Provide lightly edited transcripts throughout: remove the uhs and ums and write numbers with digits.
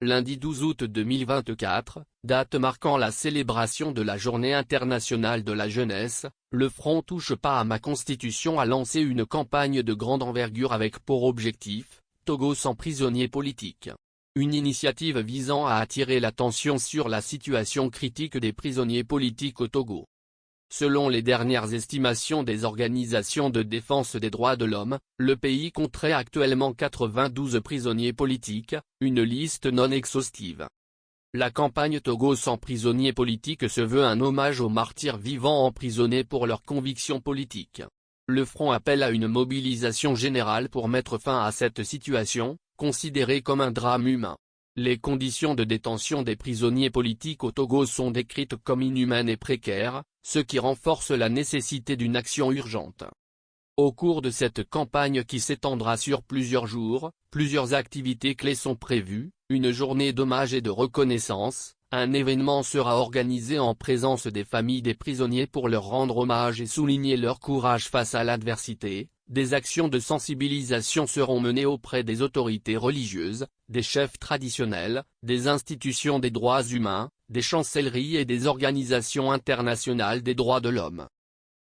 Lundi 12 août 2024, date marquant la célébration de la Journée internationale de la jeunesse, le Front Touche pas à ma constitution a lancé une campagne de grande envergure avec pour objectif, Togo sans prisonniers politiques. Une initiative visant à attirer l'attention sur la situation critique des prisonniers politiques au Togo. Selon les dernières estimations des organisations de défense des droits de l'homme, le pays compterait actuellement 92 prisonniers politiques, une liste non exhaustive. La campagne Togo sans prisonniers politiques se veut un hommage aux martyrs vivants emprisonnés pour leurs convictions politiques. Le Front appelle à une mobilisation générale pour mettre fin à cette situation, considérée comme un drame humain. Les conditions de détention des prisonniers politiques au Togo sont décrites comme inhumaines et précaires, ce qui renforce la nécessité d'une action urgente. Au cours de cette campagne qui s'étendra sur plusieurs jours, plusieurs activités clés sont prévues, une journée d'hommage et de reconnaissance, un événement sera organisé en présence des familles des prisonniers pour leur rendre hommage et souligner leur courage face à l'adversité. Des actions de sensibilisation seront menées auprès des autorités religieuses, des chefs traditionnels, des institutions des droits humains, des chancelleries et des organisations internationales des droits de l'homme.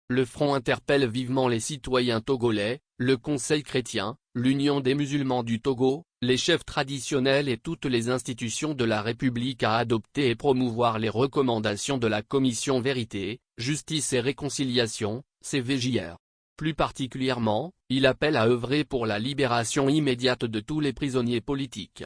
Le Front interpelle vivement les citoyens togolais, le Conseil chrétien, l'Union des musulmans du Togo, les chefs traditionnels et toutes les institutions de la République à adopter et promouvoir les recommandations de la Commission Vérité, Justice et Réconciliation, CVJR. Plus particulièrement, il appelle à œuvrer pour la libération immédiate de tous les prisonniers politiques.